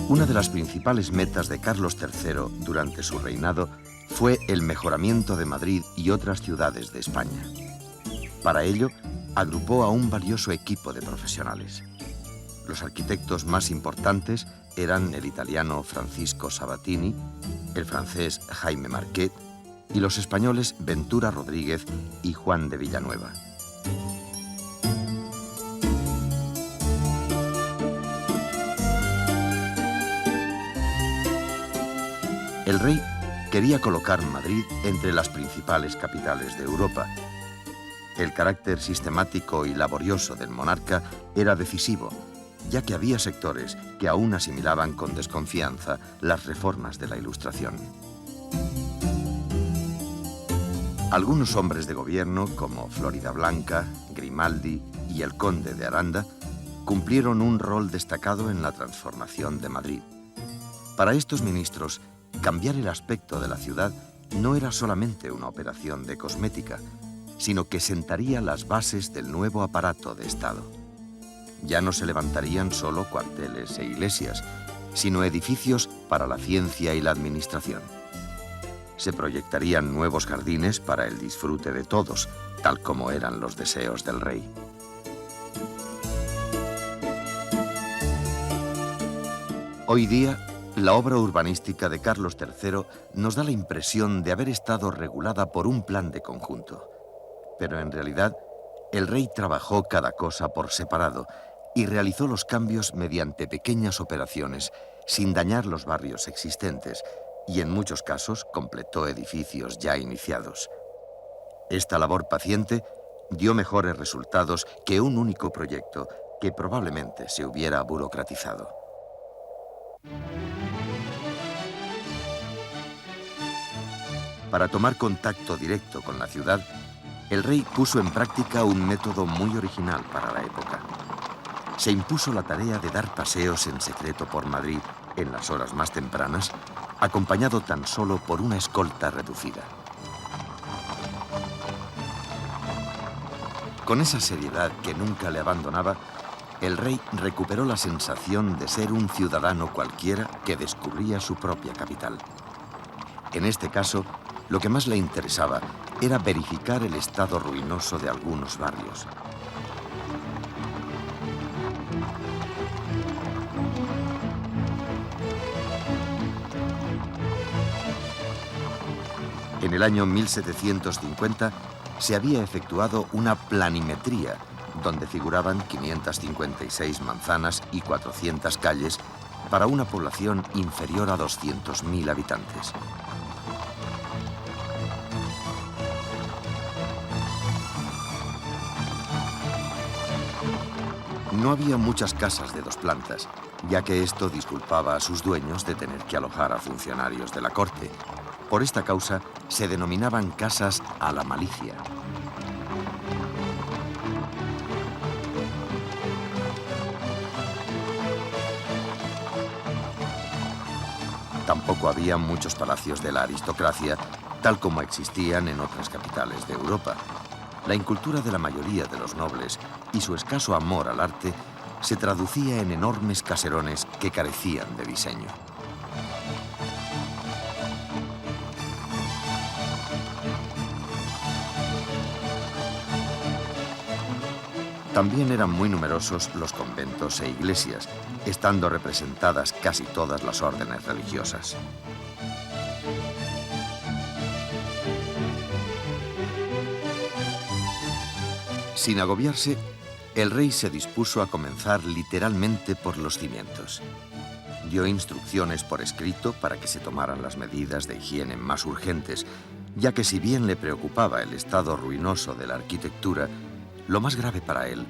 Una de las principales metas de Carlos III durante su reinado fue el mejoramiento de Madrid y otras ciudades de España. Para ello, agrupó a un valioso equipo de profesionales. Los arquitectos más importantes eran el italiano Francisco Sabatini, el francés Jaime Marquet y los españoles Ventura Rodríguez y Juan de Villanueva. El rey quería colocar Madrid entre las principales capitales de Europa. El carácter sistemático y laborioso del monarca era decisivo, ya que había sectores que aún asimilaban con desconfianza las reformas de la Ilustración. Algunos hombres de gobierno, como Floridablanca, Grimaldi y el conde de Aranda, cumplieron un rol destacado en la transformación de Madrid. Para estos ministros, cambiar el aspecto de la ciudad no era solamente una operación de cosmética, sino que sentaría las bases del nuevo aparato de Estado. Ya no se levantarían solo cuarteles e iglesias, sino edificios para la ciencia y la administración. Se proyectarían nuevos jardines para el disfrute de todos, tal como eran los deseos del rey. Hoy día, la obra urbanística de Carlos III nos da la impresión de haber estado regulada por un plan de conjunto. Pero en realidad, el rey trabajó cada cosa por separado y realizó los cambios mediante pequeñas operaciones, sin dañar los barrios existentes, y en muchos casos completó edificios ya iniciados. Esta labor paciente dio mejores resultados que un único proyecto que probablemente se hubiera burocratizado. Para tomar contacto directo con la ciudad, el rey puso en práctica un método muy original para la época. Se impuso la tarea de dar paseos en secreto por Madrid en las horas más tempranas, acompañado tan solo por una escolta reducida. Con esa seriedad que nunca le abandonaba, el rey recuperó la sensación de ser un ciudadano cualquiera que descubría su propia capital. En este caso, lo que más le interesaba era verificar el estado ruinoso de algunos barrios. En el año 1750 se había efectuado una planimetría donde figuraban 556 manzanas y 400 calles para una población inferior a 200.000 habitantes. No había muchas casas de 2 plantas, ya que esto disculpaba a sus dueños de tener que alojar a funcionarios de la corte. Por esta causa, se denominaban casas a la malicia. Tampoco había muchos palacios de la aristocracia, tal como existían en otras capitales de Europa. La incultura de la mayoría de los nobles y su escaso amor al arte se traducía en enormes caserones que carecían de diseño. También eran muy numerosos los conventos e iglesias, estando representadas casi todas las órdenes religiosas. Sin agobiarse, el rey se dispuso a comenzar literalmente por los cimientos. Dio instrucciones por escrito para que se tomaran las medidas de higiene más urgentes, ya que si bien le preocupaba el estado ruinoso de la arquitectura, lo más grave para él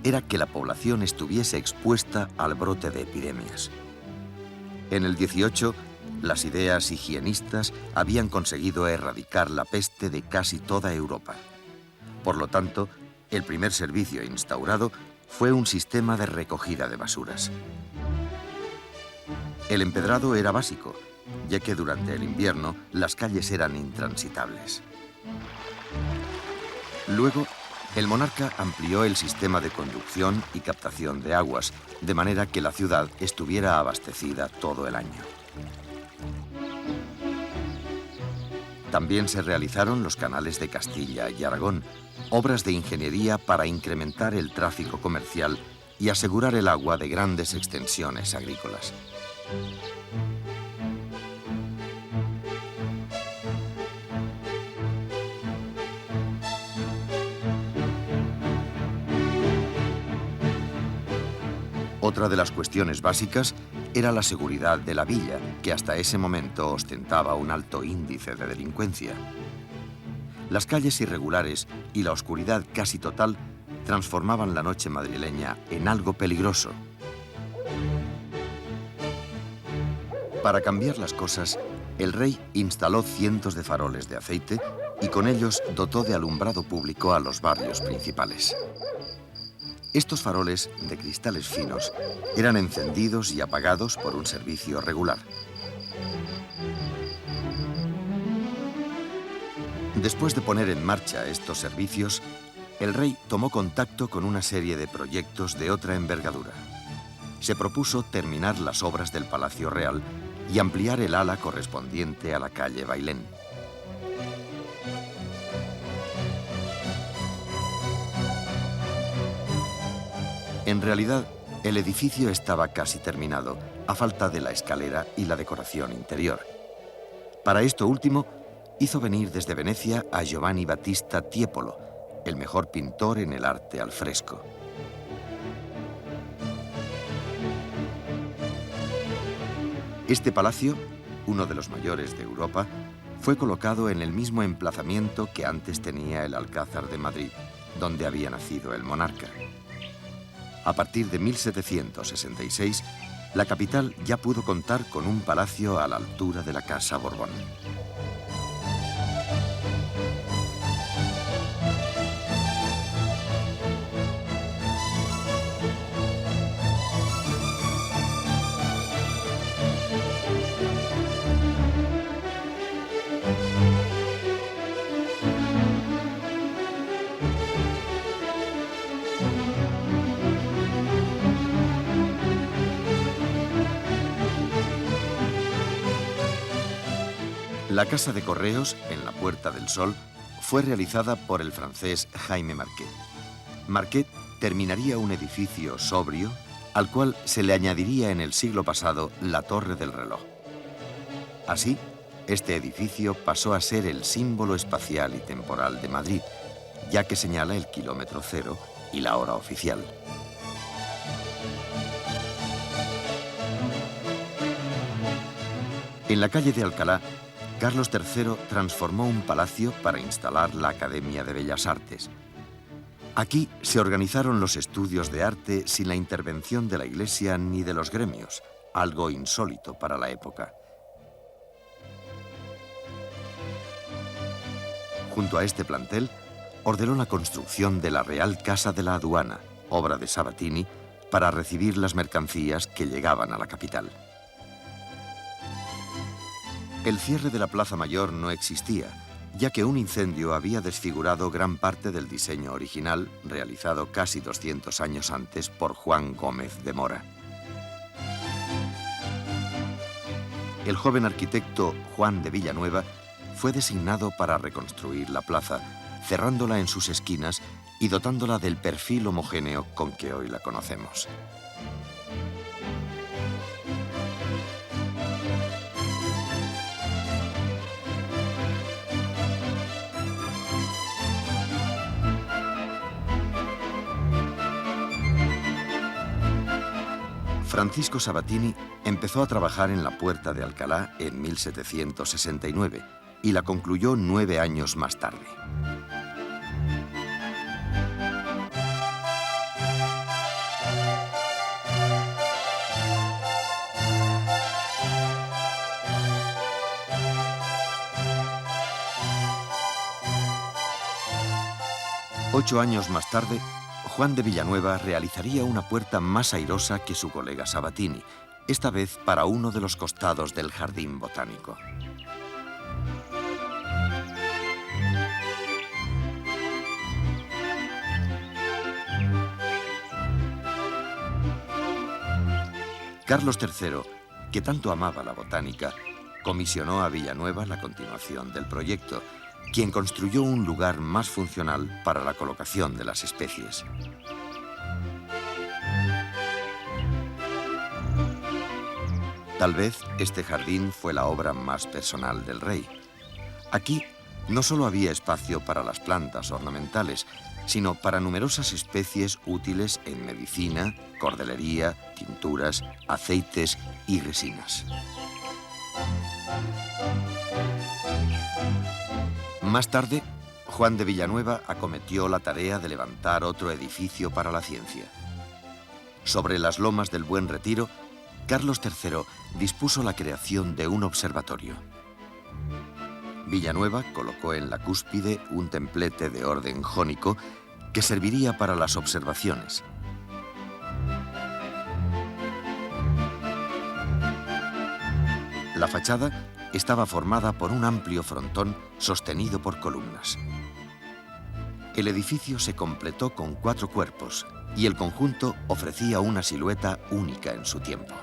era que la población estuviese expuesta al brote de epidemias. En el 18, las ideas higienistas habían conseguido erradicar la peste de casi toda Europa. Por lo tanto, el primer servicio instaurado fue un sistema de recogida de basuras. El empedrado era básico, ya que durante el invierno las calles eran intransitables. Luego, El monarca amplió el sistema de conducción y captación de aguas, de manera que la ciudad estuviera abastecida todo el año. También se realizaron los canales de Castilla y Aragón, obras de ingeniería para incrementar el tráfico comercial y asegurar el agua de grandes extensiones agrícolas. Otra de las cuestiones básicas era la seguridad de la villa, que hasta ese momento ostentaba un alto índice de delincuencia. Las calles irregulares y la oscuridad casi total transformaban la noche madrileña en algo peligroso. Para cambiar las cosas, el rey instaló cientos de faroles de aceite y con ellos dotó de alumbrado público a los barrios principales. Estos faroles, de cristales finos, eran encendidos y apagados por un servicio regular. Después de poner en marcha estos servicios, el rey tomó contacto con una serie de proyectos de otra envergadura. Se propuso terminar las obras del Palacio Real y ampliar el ala correspondiente a la calle Bailén. En realidad, el edificio estaba casi terminado, a falta de la escalera y la decoración interior. Para esto último, hizo venir desde Venecia a Giovanni Battista Tiepolo, el mejor pintor en el arte al fresco. Este palacio, uno de los mayores de Europa, fue colocado en el mismo emplazamiento que antes tenía el Alcázar de Madrid, donde había nacido el monarca. A partir de 1766, la capital ya pudo contar con un palacio a la altura de la Casa Borbón. La Casa de Correos, en la Puerta del Sol, fue realizada por el francés Jaime Marquet. Marquet terminaría un edificio sobrio, al cual se le añadiría en el siglo pasado la Torre del Reloj. Así, este edificio pasó a ser el símbolo espacial y temporal de Madrid, ya que señala el kilómetro cero y la hora oficial. En la calle de Alcalá, Carlos III transformó un palacio para instalar la Academia de Bellas Artes. Aquí se organizaron los estudios de arte sin la intervención de la Iglesia ni de los gremios, algo insólito para la época. Junto a este plantel, ordenó la construcción de la Real Casa de la Aduana, obra de Sabatini, para recibir las mercancías que llegaban a la capital. El cierre de la Plaza Mayor no existía, ya que un incendio había desfigurado gran parte del diseño original, realizado casi 200 años antes por Juan Gómez de Mora. El joven arquitecto Juan de Villanueva fue designado para reconstruir la plaza, cerrándola en sus esquinas y dotándola del perfil homogéneo con que hoy la conocemos. Francisco Sabatini empezó a trabajar en la Puerta de Alcalá en 1769 y la concluyó 9 años más tarde. Ocho años más tarde, Juan de Villanueva realizaría una puerta más airosa que su colega Sabatini, esta vez para uno de los costados del jardín botánico. Carlos III, que tanto amaba la botánica, comisionó a Villanueva la continuación del proyecto, quien construyó un lugar más funcional para la colocación de las especies. Tal vez este jardín fue la obra más personal del rey. Aquí no solo había espacio para las plantas ornamentales, sino para numerosas especies útiles en medicina, cordelería, tinturas, aceites y resinas. Más tarde, Juan de Villanueva acometió la tarea de levantar otro edificio para la ciencia. Sobre las lomas del Buen Retiro, Carlos III dispuso la creación de un observatorio. Villanueva colocó en la cúspide un templete de orden jónico que serviría para las observaciones. La fachada estaba formada por un amplio frontón sostenido por columnas. El edificio se completó con 4 cuerpos y el conjunto ofrecía una silueta única en su tiempo.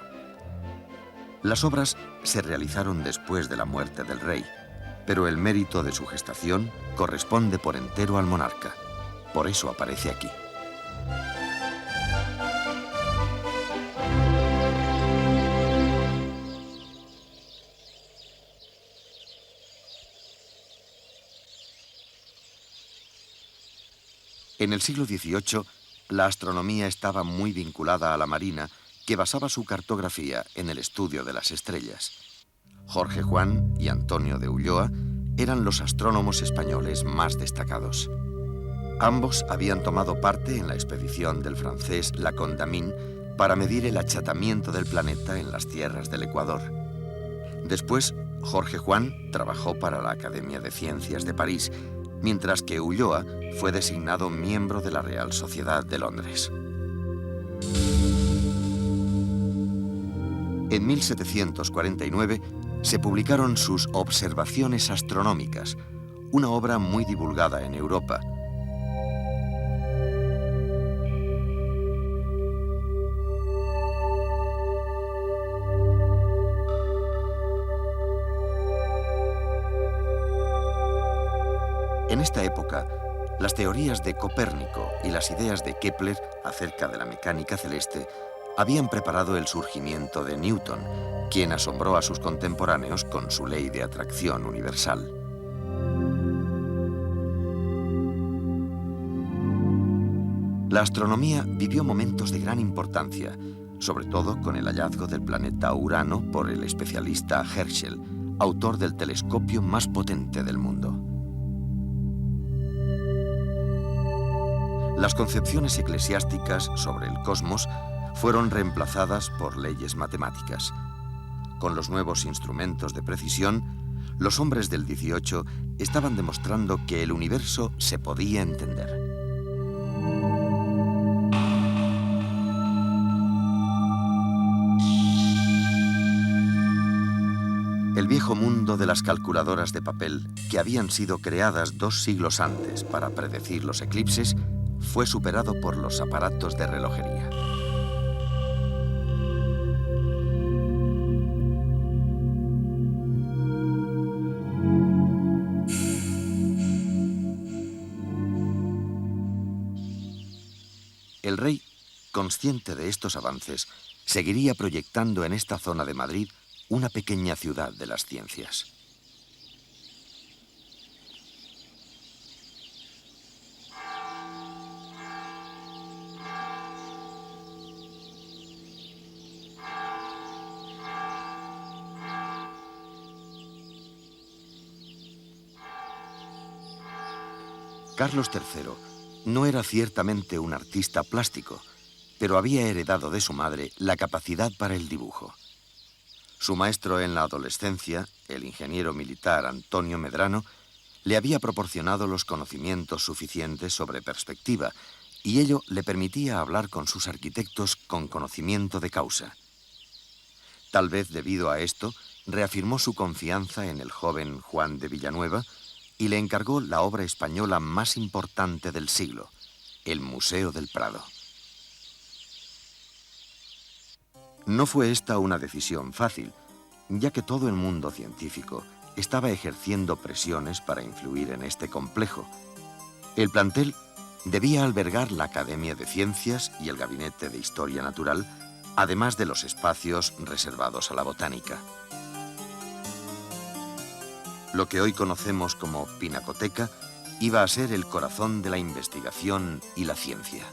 Las obras se realizaron después de la muerte del rey, pero el mérito de su gestación corresponde por entero al monarca. Por eso aparece aquí. En el siglo XVIII, la astronomía estaba muy vinculada a la marina, que basaba su cartografía en el estudio de las estrellas. Jorge Juan y Antonio de Ulloa eran los astrónomos españoles más destacados. Ambos habían tomado parte en la expedición del francés La Condamine para medir el achatamiento del planeta en las tierras del Ecuador. Después, Jorge Juan trabajó para la Academia de Ciencias de París, mientras que Ulloa fue designado miembro de la Real Sociedad de Londres. En 1749 se publicaron sus Observaciones astronómicas, una obra muy divulgada en Europa. En esta época, las teorías de Copérnico y las ideas de Kepler acerca de la mecánica celeste habían preparado el surgimiento de Newton, quien asombró a sus contemporáneos con su ley de atracción universal. La astronomía vivió momentos de gran importancia, sobre todo con el hallazgo del planeta Urano por el especialista Herschel, autor del telescopio más potente del mundo. Las concepciones eclesiásticas sobre el cosmos fueron reemplazadas por leyes matemáticas. Con los nuevos instrumentos de precisión, los hombres del XVIII estaban demostrando que el universo se podía entender. El viejo mundo de las calculadoras de papel, que habían sido creadas 2 siglos antes para predecir los eclipses, fue superado por los aparatos de relojería. El rey, consciente de estos avances, seguiría proyectando en esta zona de Madrid una pequeña ciudad de las ciencias. Carlos III no era ciertamente un artista plástico, pero había heredado de su madre la capacidad para el dibujo. Su maestro en la adolescencia, el ingeniero militar Antonio Medrano, le había proporcionado los conocimientos suficientes sobre perspectiva, y ello le permitía hablar con sus arquitectos con conocimiento de causa. Tal vez debido a esto, reafirmó su confianza en el joven Juan de Villanueva y le encargó la obra española más importante del siglo, el Museo del Prado. No fue esta una decisión fácil, ya que todo el mundo científico estaba ejerciendo presiones para influir en este complejo. El plantel debía albergar la Academia de Ciencias y el Gabinete de Historia Natural, además de los espacios reservados a la botánica. Lo que hoy conocemos como Pinacoteca iba a ser el corazón de la investigación y la ciencia.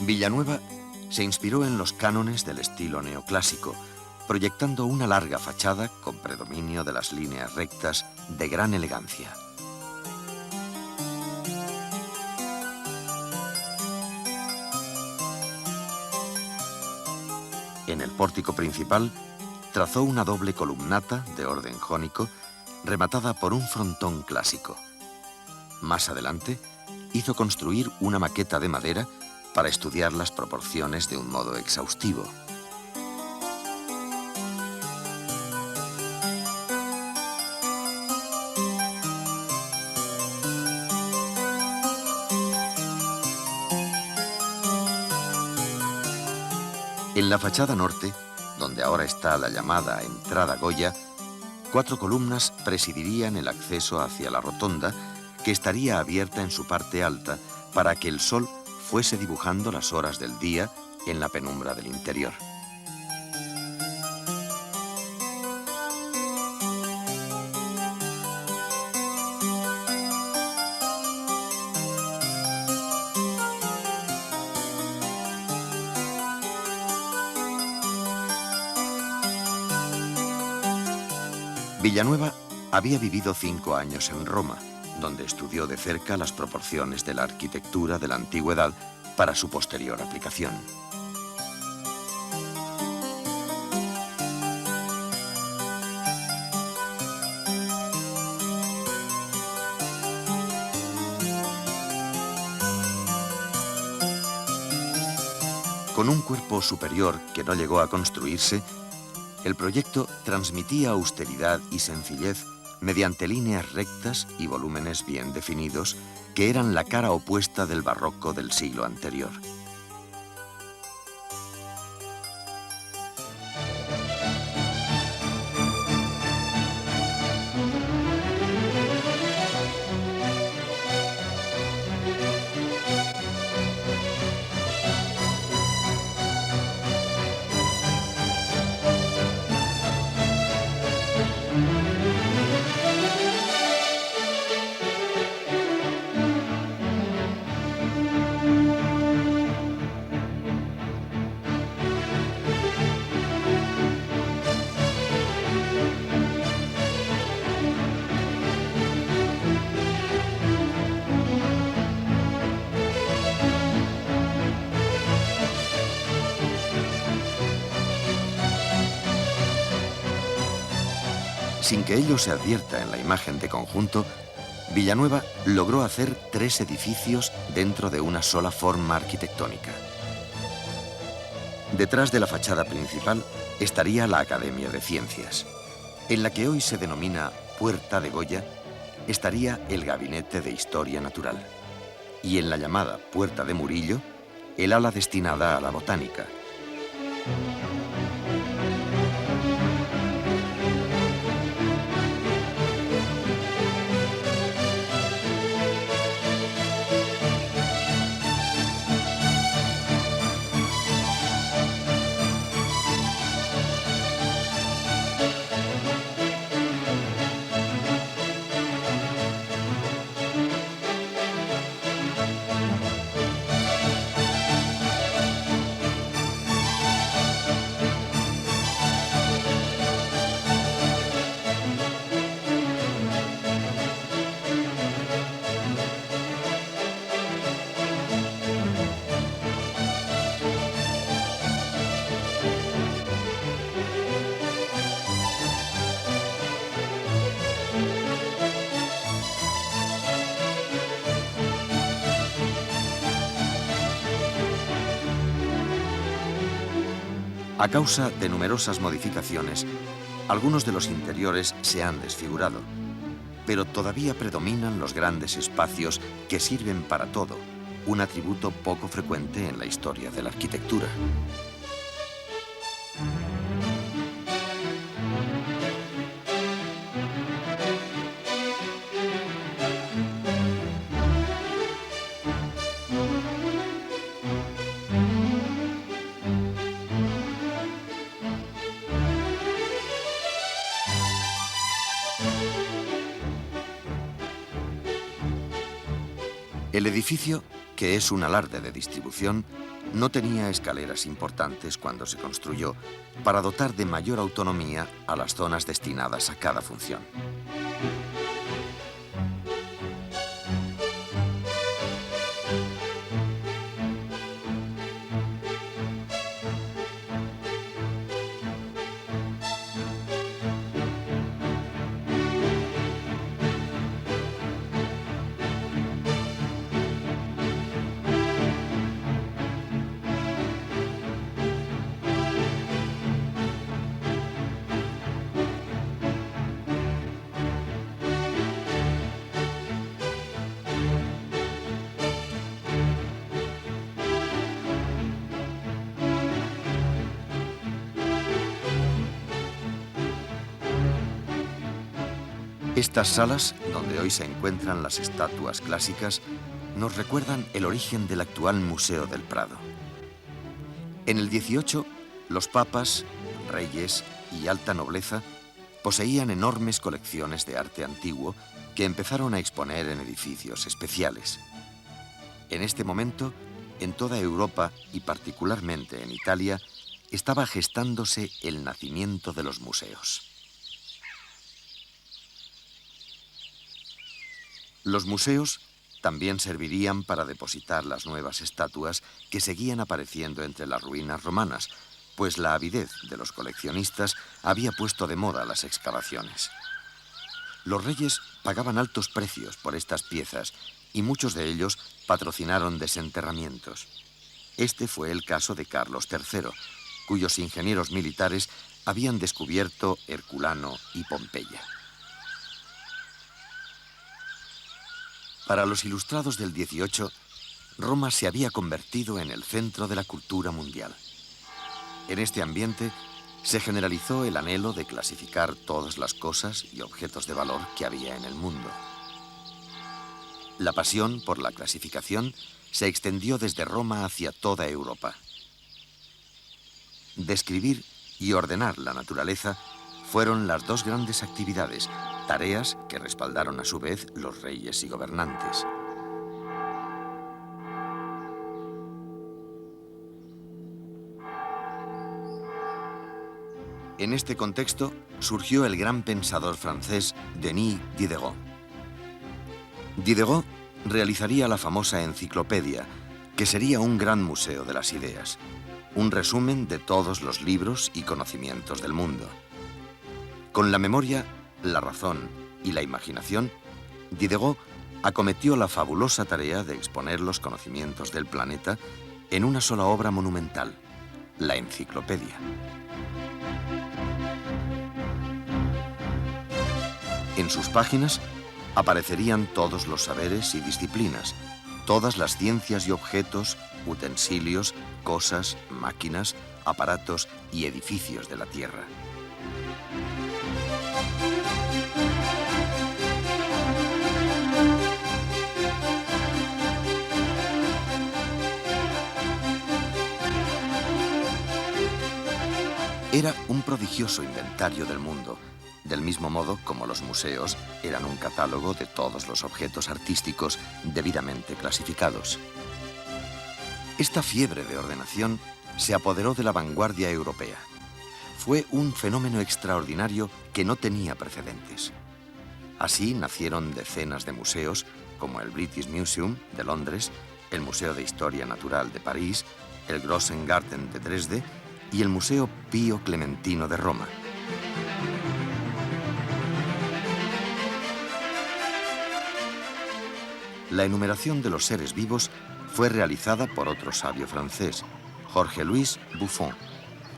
Villanueva se inspiró en los cánones del estilo neoclásico, proyectando una larga fachada con predominio de las líneas rectas de gran elegancia. En el pórtico principal trazó una doble columnata de orden jónico rematada por un frontón clásico. Más adelante hizo construir una maqueta de madera para estudiar las proporciones de un modo exhaustivo. En la fachada norte, donde ahora está la llamada Entrada Goya, 4 columnas presidirían el acceso hacia la rotonda, que estaría abierta en su parte alta para que el sol fuese dibujando las horas del día en la penumbra del interior. Villanueva había vivido 5 años en Roma, donde estudió de cerca las proporciones de la arquitectura de la antigüedad para su posterior aplicación. Con un cuerpo superior que no llegó a construirse, el proyecto transmitía austeridad y sencillez mediante líneas rectas y volúmenes bien definidos que eran la cara opuesta del barroco del siglo anterior. Sin que ello se advierta en la imagen de conjunto, Villanueva logró hacer 3 edificios dentro de una sola forma arquitectónica. Detrás de la fachada principal estaría la Academia de Ciencias. En la que hoy se denomina Puerta de Goya estaría el Gabinete de Historia Natural. Y en la llamada Puerta de Murillo, el ala destinada a la botánica. A causa de numerosas modificaciones, algunos de los interiores se han desfigurado. pero todavía predominan los grandes espacios que sirven para todo, un atributo poco frecuente en la historia de la arquitectura. El edificio, que es un alarde de distribución, no tenía escaleras importantes cuando se construyó para dotar de mayor autonomía a las zonas destinadas a cada función. Estas salas, donde hoy se encuentran las estatuas clásicas, nos recuerdan el origen del actual Museo del Prado. En el 18, los papas, reyes y alta nobleza poseían enormes colecciones de arte antiguo que empezaron a exponer en edificios especiales. En este momento, en toda Europa y particularmente en Italia, estaba gestándose el nacimiento de los museos. Los museos también servirían para depositar las nuevas estatuas que seguían apareciendo entre las ruinas romanas, pues la avidez de los coleccionistas había puesto de moda las excavaciones. Los reyes pagaban altos precios por estas piezas y muchos de ellos patrocinaron desenterramientos. Este fue el caso de Carlos III, cuyos ingenieros militares habían descubierto Herculano y Pompeya. Para los ilustrados del 18, Roma se había convertido en el centro de la cultura mundial. En este ambiente se generalizó el anhelo de clasificar todas las cosas y objetos de valor que había en el mundo. La pasión por la clasificación se extendió desde Roma hacia toda Europa. Describir y ordenar la naturaleza fueron las dos grandes actividades, tareas que respaldaron a su vez los reyes y gobernantes. En este contexto surgió el gran pensador francés Denis Diderot. Diderot realizaría la famosa enciclopedia, que sería un gran museo de las ideas, un resumen de todos los libros y conocimientos del mundo. Con la memoria, la razón y la imaginación, Diderot acometió la fabulosa tarea de exponer los conocimientos del planeta en una sola obra monumental, la enciclopedia. En sus páginas aparecerían todos los saberes y disciplinas, todas las ciencias y objetos, utensilios, cosas, máquinas, aparatos y edificios de la Tierra. Era un prodigioso inventario del mundo, del mismo modo como los museos eran un catálogo de todos los objetos artísticos debidamente clasificados. Esta fiebre de ordenación se apoderó de la vanguardia europea. Fue un fenómeno extraordinario que no tenía precedentes. Así nacieron decenas de museos, como el British Museum de Londres, el Museo de Historia Natural de París, el Grossen Garten de Dresde y el Museo Pío Clementino de Roma. La enumeración de los seres vivos fue realizada por otro sabio francés, Jorge-Louis Buffon,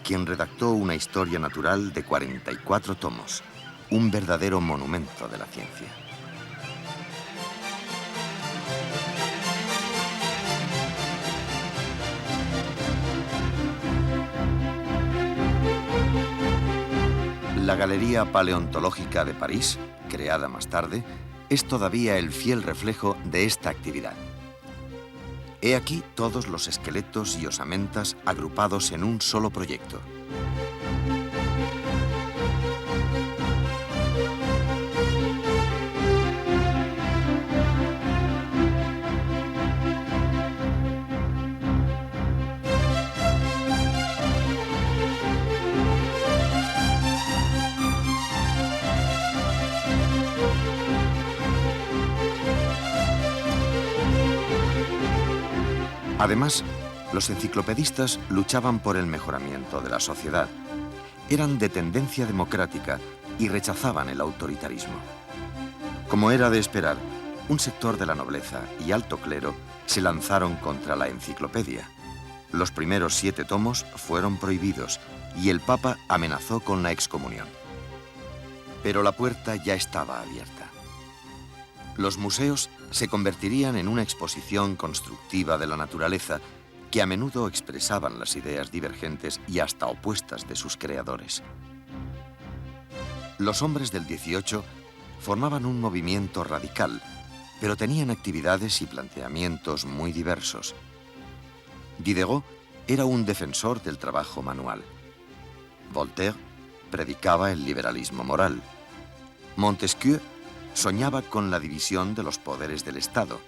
quien redactó una historia natural de 44 tomos, un verdadero monumento de la ciencia. La Galería Paleontológica de París, creada más tarde, es todavía el fiel reflejo de esta actividad. He aquí todos los esqueletos y osamentas agrupados en un solo proyecto. Además, los enciclopedistas luchaban por el mejoramiento de la sociedad. Eran de tendencia democrática y rechazaban el autoritarismo. Como era de esperar, un sector de la nobleza y alto clero se lanzaron contra la enciclopedia. Los primeros 7 tomos fueron prohibidos y el Papa amenazó con la excomunión. Pero la puerta ya estaba abierta. Los museos se convertirían en una exposición constructiva de la naturaleza que a menudo expresaban las ideas divergentes y hasta opuestas de sus creadores. Los hombres del 18 formaban un movimiento radical, pero tenían actividades y planteamientos muy diversos. Diderot era un defensor del trabajo manual. Voltaire predicaba el liberalismo moral. Montesquieu soñaba con la división de los poderes del Estado.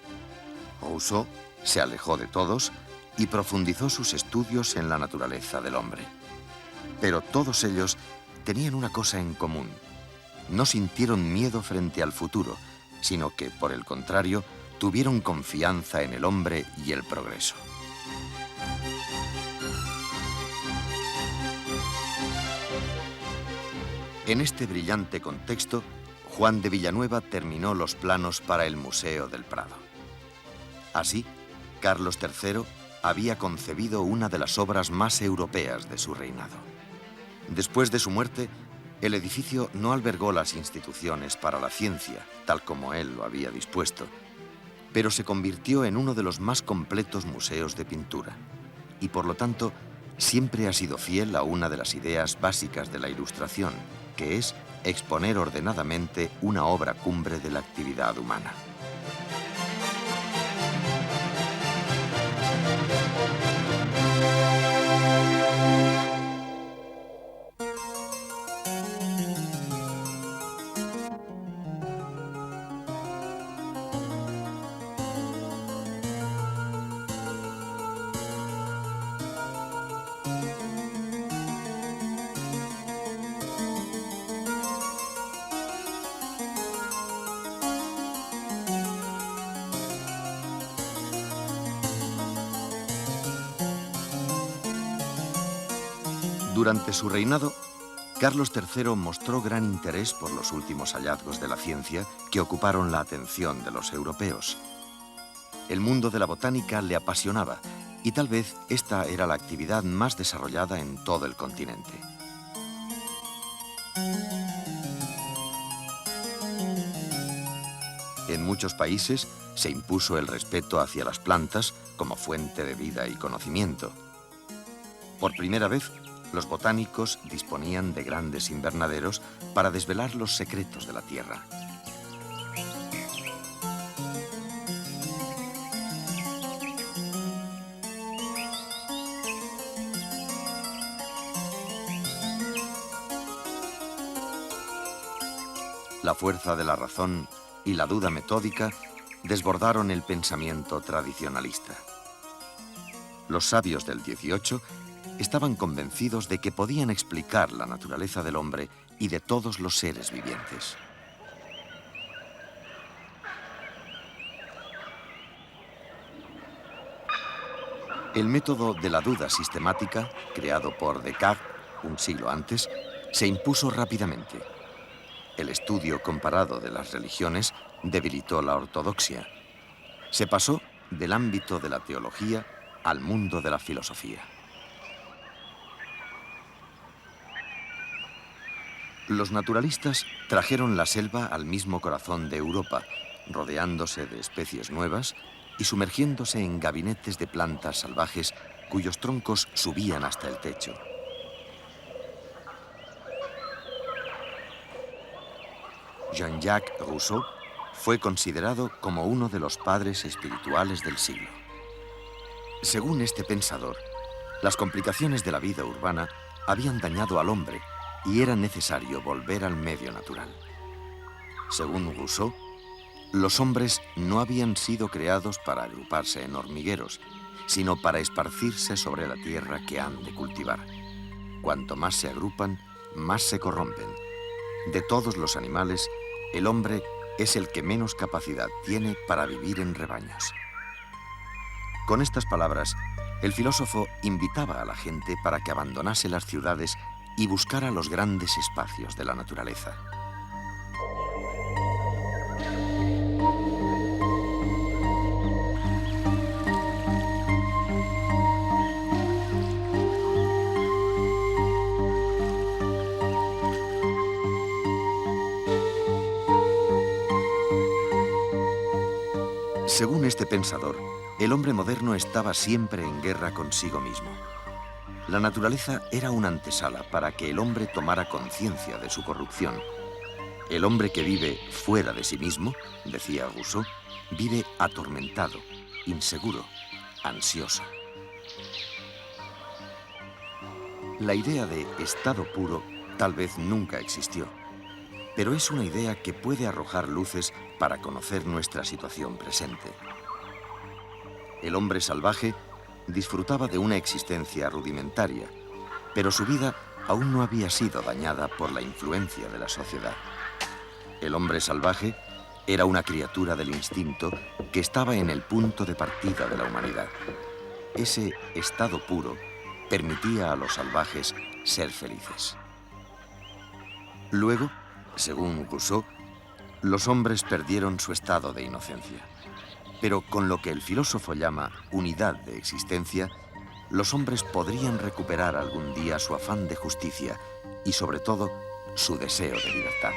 Rousseau se alejó de todos y profundizó sus estudios en la naturaleza del hombre. Pero todos ellos tenían una cosa en común. No sintieron miedo frente al futuro, sino que, por el contrario, tuvieron confianza en el hombre y el progreso. En este brillante contexto, Juan de Villanueva terminó los planos para el Museo del Prado. Así, Carlos III había concebido una de las obras más europeas de su reinado. Después de su muerte, el edificio no albergó las instituciones para la ciencia, tal como él lo había dispuesto, pero se convirtió en uno de los más completos museos de pintura y, por lo tanto, siempre ha sido fiel a una de las ideas básicas de la Ilustración, que es exponer ordenadamente una obra cumbre de la actividad humana. Durante su reinado, Carlos III mostró gran interés por los últimos hallazgos de la ciencia que ocuparon la atención de los europeos. El mundo de la botánica le apasionaba y tal vez esta era la actividad más desarrollada en todo el continente. En muchos países se impuso el respeto hacia las plantas como fuente de vida y conocimiento. Por primera vez, los botánicos disponían de grandes invernaderos para desvelar los secretos de la tierra. La fuerza de la razón y la duda metódica desbordaron el pensamiento tradicionalista. Los sabios del 18 estaban convencidos de que podían explicar la naturaleza del hombre y de todos los seres vivientes. El método de la duda sistemática, creado por Descartes un siglo antes, se impuso rápidamente. El estudio comparado de las religiones debilitó la ortodoxia. Se pasó del ámbito de la teología al mundo de la filosofía. Los naturalistas trajeron la selva al mismo corazón de Europa, rodeándose de especies nuevas y sumergiéndose en gabinetes de plantas salvajes cuyos troncos subían hasta el techo. Jean-Jacques Rousseau, fue considerado como uno de los padres espirituales del siglo. Según este pensador, las complicaciones de la vida urbana habían dañado al hombre y era necesario volver al medio natural. Según Rousseau, los hombres no habían sido creados para agruparse en hormigueros, sino para esparcirse sobre la tierra que han de cultivar. Cuanto más se agrupan, más se corrompen. De todos los animales, el hombre es el que menos capacidad tiene para vivir en rebaños. Con estas palabras, el filósofo invitaba a la gente para que abandonase las ciudades y buscara los grandes espacios de la naturaleza. Según este pensador, el hombre moderno estaba siempre en guerra consigo mismo. La naturaleza era una antesala para que el hombre tomara conciencia de su corrupción. El hombre que vive fuera de sí mismo, decía Rousseau, vive atormentado, inseguro, ansioso. La idea de estado puro tal vez nunca existió, pero es una idea que puede arrojar luces para conocer nuestra situación presente. El hombre salvaje disfrutaba de una existencia rudimentaria, pero su vida aún no había sido dañada por la influencia de la sociedad. El hombre salvaje era una criatura del instinto que estaba en el punto de partida de la humanidad. Ese estado puro permitía a los salvajes ser felices. Luego, según Rousseau, los hombres perdieron su estado de inocencia. Pero con lo que el filósofo llama unidad de existencia, los hombres podrían recuperar algún día su afán de justicia y, sobre todo, su deseo de libertad.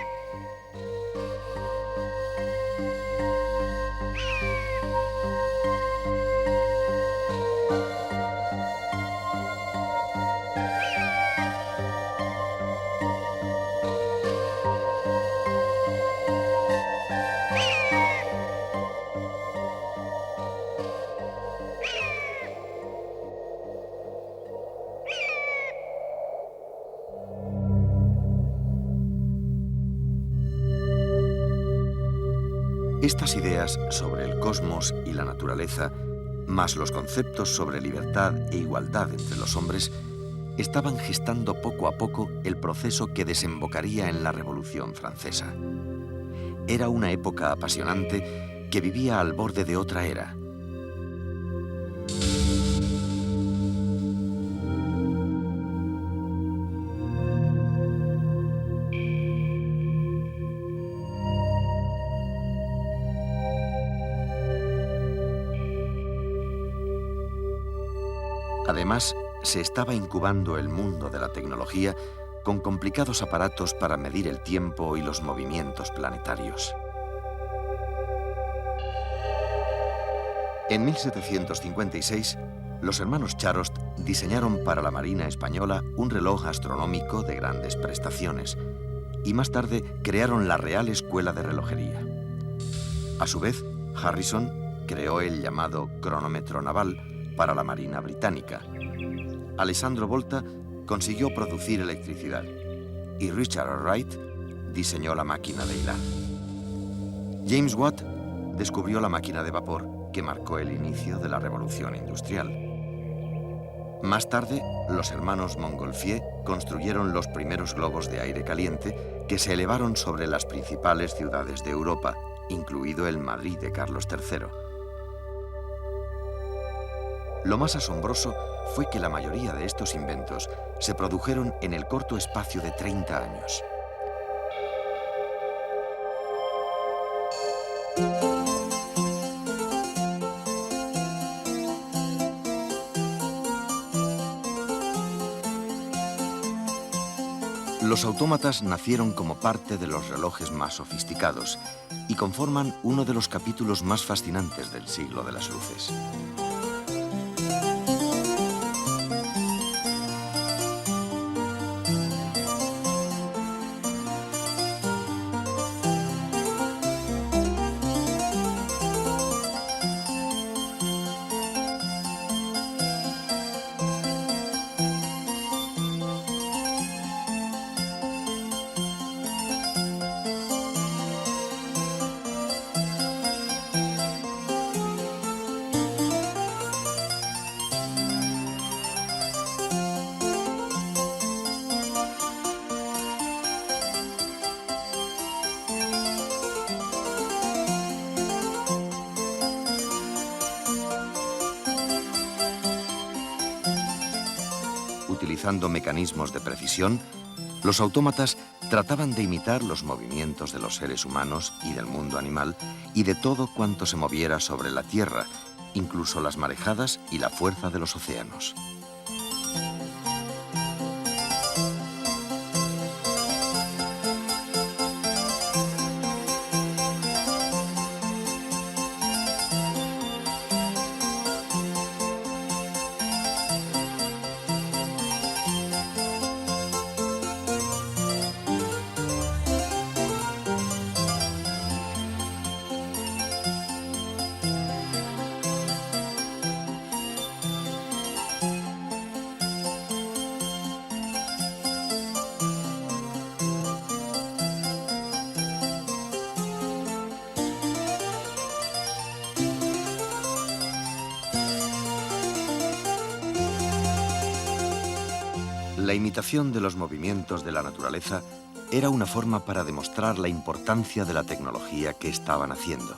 Estas ideas sobre el cosmos y la naturaleza, más los conceptos sobre libertad e igualdad entre los hombres, estaban gestando poco a poco el proceso que desembocaría en la Revolución Francesa. Era una época apasionante que vivía al borde de otra era. Además, se estaba incubando el mundo de la tecnología con complicados aparatos para medir el tiempo y los movimientos planetarios. En 1756, los hermanos Charost diseñaron para la Marina Española un reloj astronómico de grandes prestaciones y más tarde crearon la Real Escuela de Relojería. A su vez, Harrison creó el llamado cronómetro naval para la Marina Británica. Alessandro Volta consiguió producir electricidad y Richard Wright diseñó la máquina de hilar. James Watt descubrió la máquina de vapor que marcó el inicio de la Revolución Industrial. Más tarde, los hermanos Montgolfier construyeron los primeros globos de aire caliente que se elevaron sobre las principales ciudades de Europa, incluido el Madrid de Carlos III. Lo más asombroso fue que la mayoría de estos inventos se produjeron en el corto espacio de 30 años. Los autómatas nacieron como parte de los relojes más sofisticados y conforman uno de los capítulos más fascinantes del siglo de las luces. utilizando mecanismos de precisión, los autómatas trataban de imitar los movimientos de los seres humanos y del mundo animal y de todo cuanto se moviera sobre la Tierra, incluso las marejadas y la fuerza de los océanos. La imitación de los movimientos de la naturaleza era una forma para demostrar la importancia de la tecnología que estaban haciendo.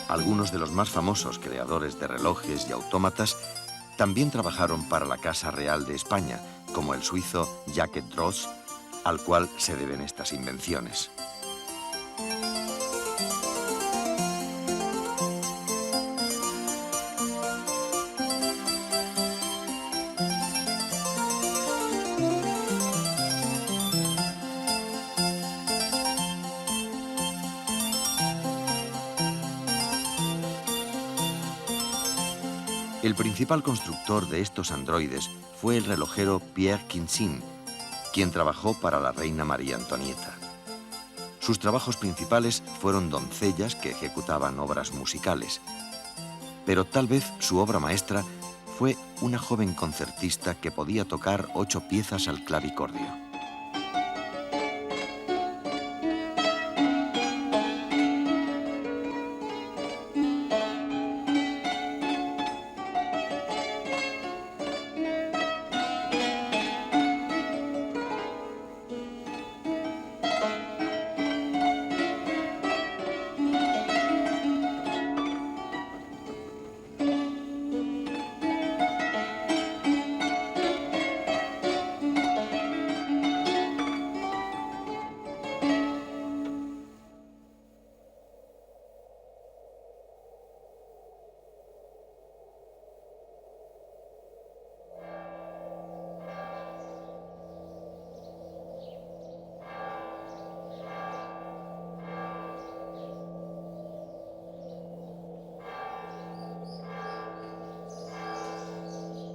Algunos de los más famosos creadores de relojes y autómatas también trabajaron para la Casa Real de España, como el suizo Jacques Droz, al cual se deben estas invenciones. El principal constructor de estos androides fue el relojero Pierre Quincin, quien trabajó para la reina María Antonieta. Sus trabajos principales fueron doncellas que ejecutaban obras musicales, pero tal vez su obra maestra fue una joven concertista que podía tocar 8 piezas al clavicordio.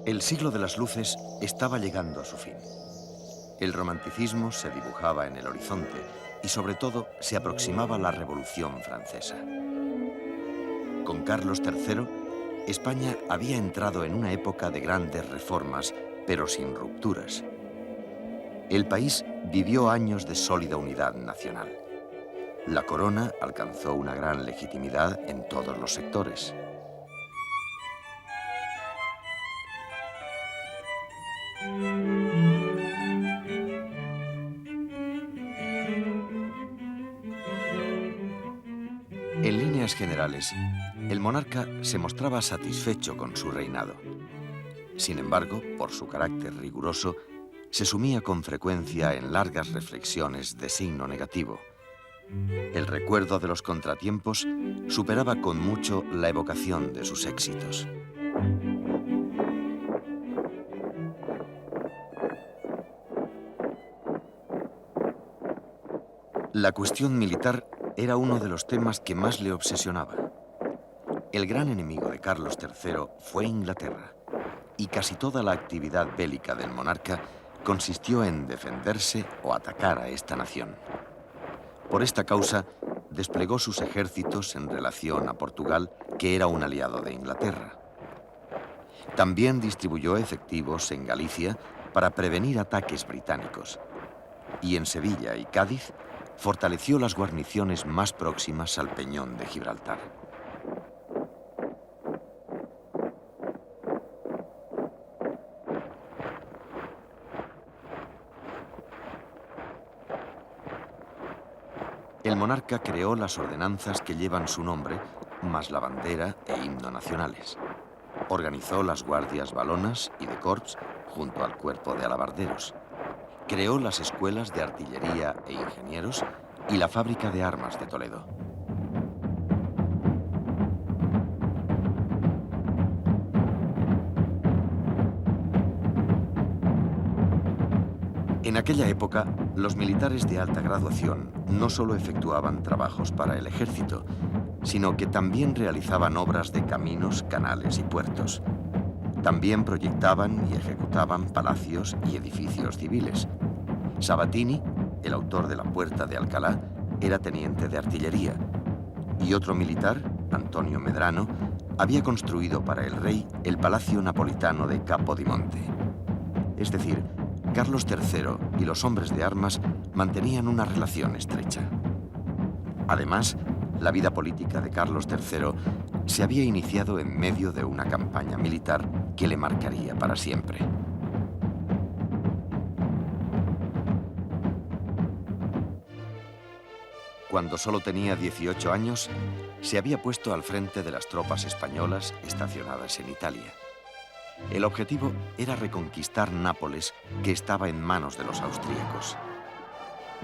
El siglo de las luces estaba llegando a su fin. El romanticismo se dibujaba en el horizonte y sobre todo se aproximaba la Revolución Francesa. Con Carlos III, España había entrado en una época de grandes reformas, pero sin rupturas. El país vivió años de sólida unidad nacional. La corona alcanzó una gran legitimidad en todos los sectores. En líneas generales, el monarca se mostraba satisfecho con su reinado. Sin embargo, por su carácter riguroso, se sumía con frecuencia en largas reflexiones de signo negativo. El recuerdo de los contratiempos superaba con mucho la evocación de sus éxitos. La cuestión militar era uno de los temas que más le obsesionaba. El gran enemigo de Carlos III fue Inglaterra, y casi toda la actividad bélica del monarca consistió en defenderse o atacar a esta nación. Por esta causa, desplegó sus ejércitos en relación a Portugal, que era un aliado de Inglaterra. También distribuyó efectivos en Galicia para prevenir ataques británicos. Y en Sevilla y Cádiz fortaleció las guarniciones más próximas al Peñón de Gibraltar. El monarca creó las ordenanzas que llevan su nombre, más la bandera e himno nacionales. Organizó las guardias valonas y de corps junto al cuerpo de alabarderos. Creó las escuelas de artillería e ingenieros y la fábrica de armas de Toledo. En aquella época, los militares de alta graduación no solo efectuaban trabajos para el ejército, sino que también realizaban obras de caminos, canales y puertos. También proyectaban y ejecutaban palacios y edificios civiles. Sabatini, el autor de la Puerta de Alcalá, era teniente de artillería. Y otro militar, Antonio Medrano, había construido para el rey el Palacio Napolitano de Capodimonte. Es decir, Carlos III y los hombres de armas mantenían una relación estrecha. Además, la vida política de Carlos III se había iniciado en medio de una campaña militar que le marcaría para siempre. Cuando solo tenía 18 años, se había puesto al frente de las tropas españolas estacionadas en Italia. El objetivo era reconquistar Nápoles, que estaba en manos de los austríacos.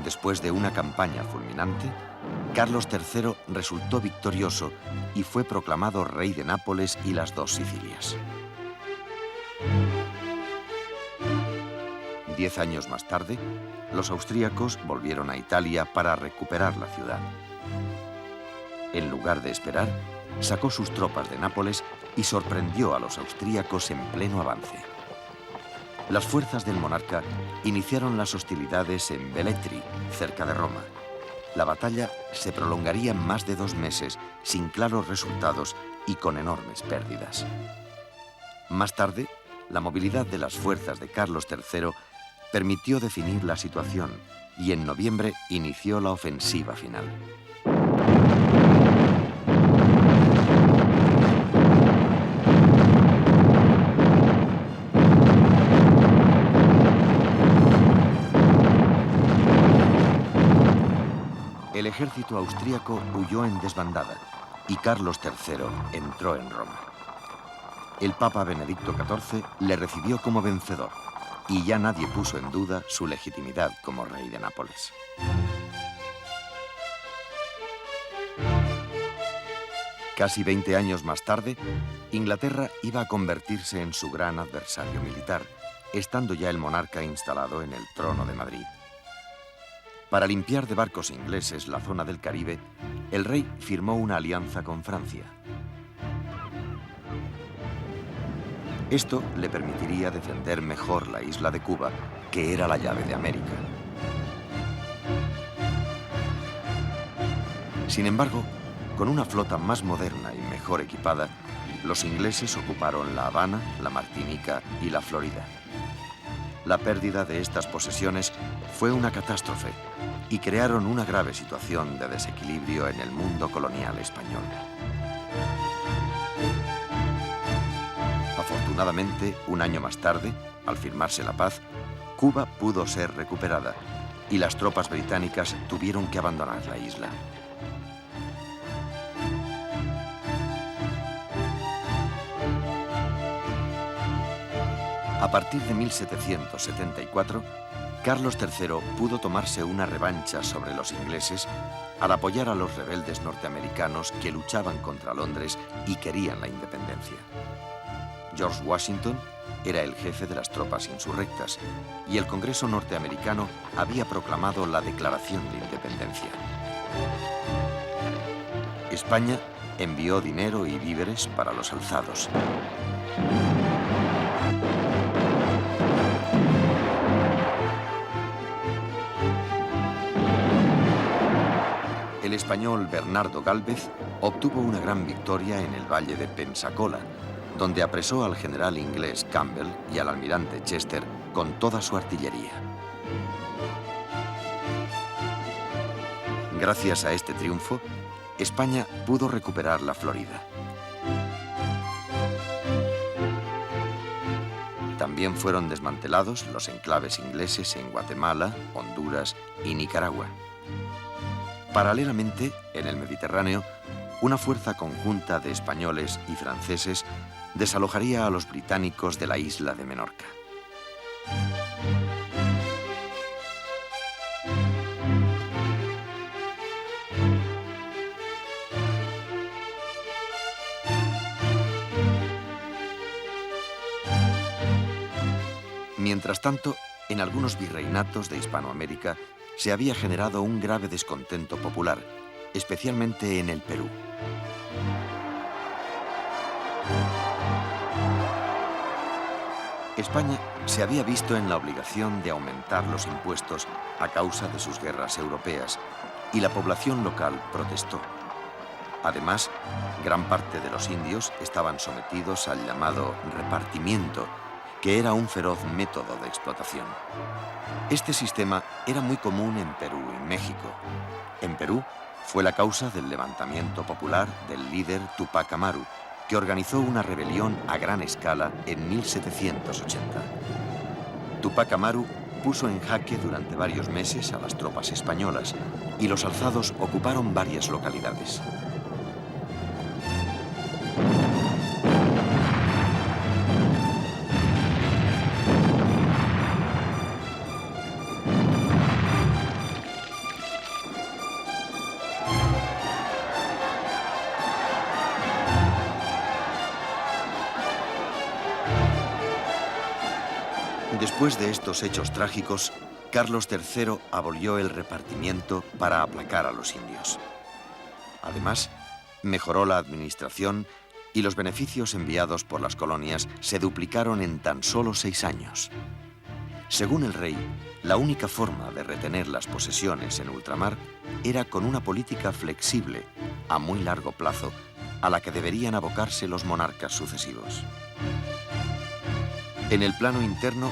Después de una campaña fulminante, Carlos III resultó victorioso y fue proclamado rey de Nápoles y las dos Sicilias. 10 años más tarde, los austríacos volvieron a Italia para recuperar la ciudad. En lugar de esperar, sacó sus tropas de Nápoles y sorprendió a los austríacos en pleno avance. Las fuerzas del monarca iniciaron las hostilidades en Velletri, cerca de Roma. La batalla se prolongaría más de 2 meses, sin claros resultados y con enormes pérdidas. Más tarde, la movilidad de las fuerzas de Carlos III permitió definir la situación y en noviembre inició la ofensiva final. El ejército austríaco huyó en desbandada y Carlos III entró en Roma. El Papa Benedicto XIV le recibió como vencedor y ya nadie puso en duda su legitimidad como rey de Nápoles. Casi 20 años más tarde, Inglaterra iba a convertirse en su gran adversario militar, estando ya el monarca instalado en el trono de Madrid. Para limpiar de barcos ingleses la zona del Caribe, el rey firmó una alianza con Francia. Esto le permitiría defender mejor la isla de Cuba, que era la llave de América. Sin embargo, con una flota más moderna y mejor equipada, los ingleses ocuparon La Habana, la Martinica y la Florida. La pérdida de estas posesiones fue una catástrofe y crearon una grave situación de desequilibrio en el mundo colonial español. Afortunadamente, un año más tarde, al firmarse la paz, Cuba pudo ser recuperada y las tropas británicas tuvieron que abandonar la isla. A partir de 1774, Carlos III pudo tomarse una revancha sobre los ingleses al apoyar a los rebeldes norteamericanos que luchaban contra Londres y querían la independencia. George Washington era el jefe de las tropas insurrectas y el Congreso norteamericano había proclamado la Declaración de Independencia. España envió dinero y víveres para los alzados. El español Bernardo Gálvez obtuvo una gran victoria en el valle de Pensacola, donde apresó al general inglés Campbell y al almirante Chester con toda su artillería. Gracias a este triunfo, España pudo recuperar la Florida. También fueron desmantelados los enclaves ingleses en Guatemala, Honduras y Nicaragua. Paralelamente, en el Mediterráneo, una fuerza conjunta de españoles y franceses desalojaría a los británicos de la isla de Menorca. Mientras tanto, en algunos virreinatos de Hispanoamérica se había generado un grave descontento popular, especialmente en el Perú. España se había visto en la obligación de aumentar los impuestos a causa de sus guerras europeas, y la población local protestó. Además, gran parte de los indios estaban sometidos al llamado repartimiento, que era un feroz método de explotación. Este sistema era muy común en Perú y México. En Perú fue la causa del levantamiento popular del líder Tupac Amaru, que organizó una rebelión a gran escala en 1780. Tupac Amaru puso en jaque durante varios meses a las tropas españolas y los alzados ocuparon varias localidades. Después de estos hechos trágicos, Carlos III abolió el repartimiento para aplacar a los indios. Además, mejoró la administración y los beneficios enviados por las colonias se duplicaron en tan solo 6 años. Según el rey, la única forma de retener las posesiones en ultramar era con una política flexible, a muy largo plazo, a la que deberían abocarse los monarcas sucesivos. En el plano interno,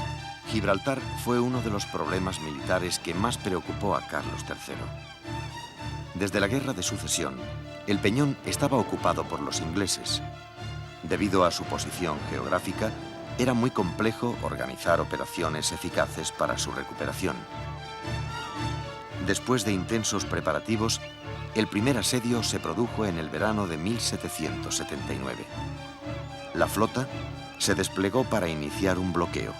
Gibraltar fue uno de los problemas militares que más preocupó a Carlos III. Desde la Guerra de Sucesión, el Peñón estaba ocupado por los ingleses. Debido a su posición geográfica, era muy complejo organizar operaciones eficaces para su recuperación. Después de intensos preparativos, el primer asedio se produjo en el verano de 1779. La flota se desplegó para iniciar un bloqueo.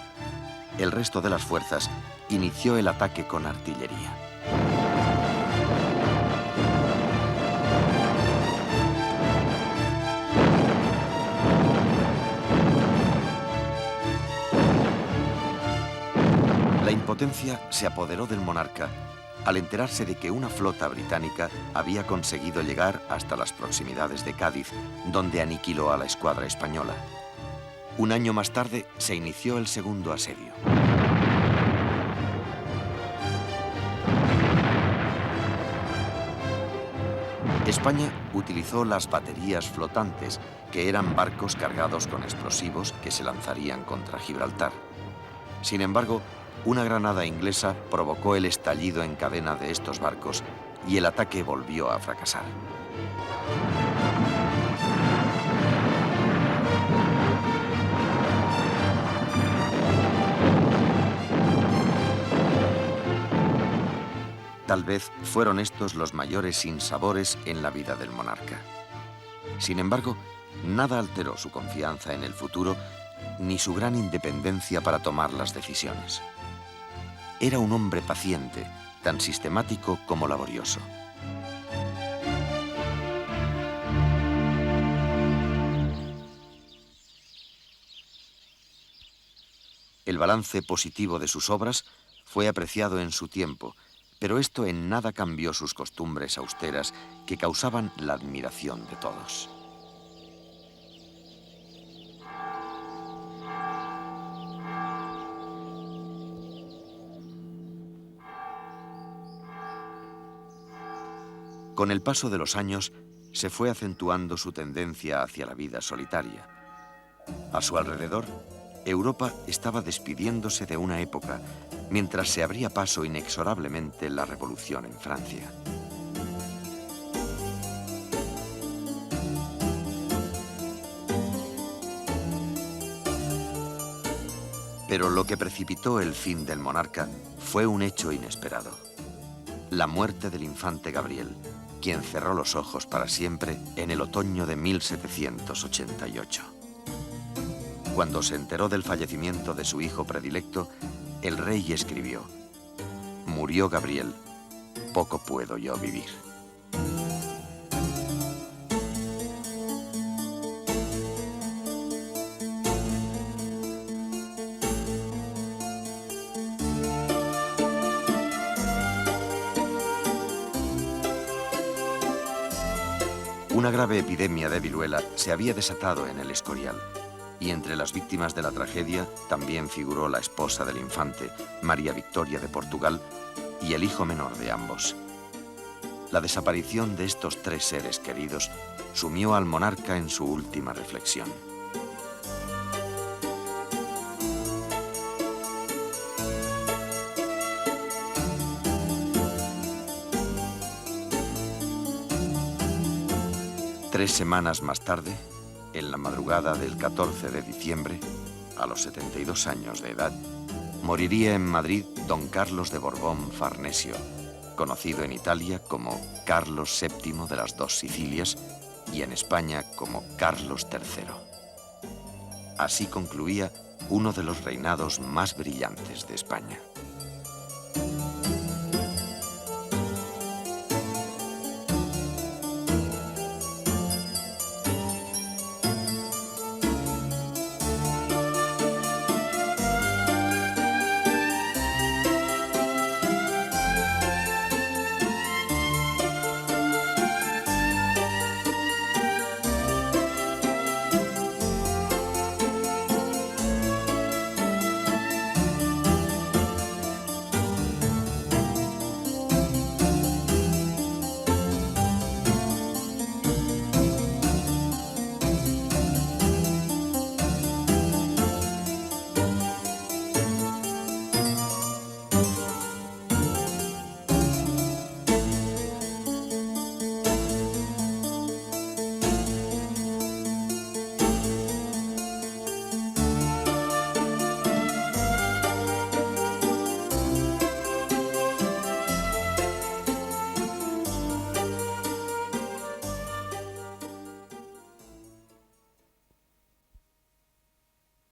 El resto de las fuerzas inició el ataque con artillería. La impotencia se apoderó del monarca al enterarse de que una flota británica había conseguido llegar hasta las proximidades de Cádiz, donde aniquiló a la escuadra española. Un año más tarde se inició el segundo asedio. España utilizó las baterías flotantes, que eran barcos cargados con explosivos que se lanzarían contra Gibraltar. Sin embargo, una granada inglesa provocó el estallido en cadena de estos barcos y el ataque volvió a fracasar. Tal vez fueron estos los mayores sinsabores en la vida del monarca. Sin embargo, nada alteró su confianza en el futuro ni su gran independencia para tomar las decisiones. Era un hombre paciente, tan sistemático como laborioso. El balance positivo de sus obras fue apreciado en su tiempo, pero esto en nada cambió sus costumbres austeras que causaban la admiración de todos. Con el paso de los años, se fue acentuando su tendencia hacia la vida solitaria. A su alrededor, Europa estaba despidiéndose de una época, mientras se abría paso inexorablemente la revolución en Francia. Pero lo que precipitó el fin del monarca fue un hecho inesperado: la muerte del infante Gabriel, quien cerró los ojos para siempre en el otoño de 1788. Cuando se enteró del fallecimiento de su hijo predilecto, el rey escribió: «Murió Gabriel, poco puedo yo vivir». Una grave epidemia de viruela se había desatado en el Escorial, y entre las víctimas de la tragedia también figuró la esposa del infante, María Victoria de Portugal, y el hijo menor de ambos. La desaparición de estos tres seres queridos sumió al monarca en su última reflexión. Tres semanas más tarde, en la madrugada del 14 de diciembre, a los 72 años de edad, moriría en Madrid don Carlos de Borbón Farnesio, conocido en Italia como Carlos VII de las Dos Sicilias y en España como Carlos III. Así concluía uno de los reinados más brillantes de España.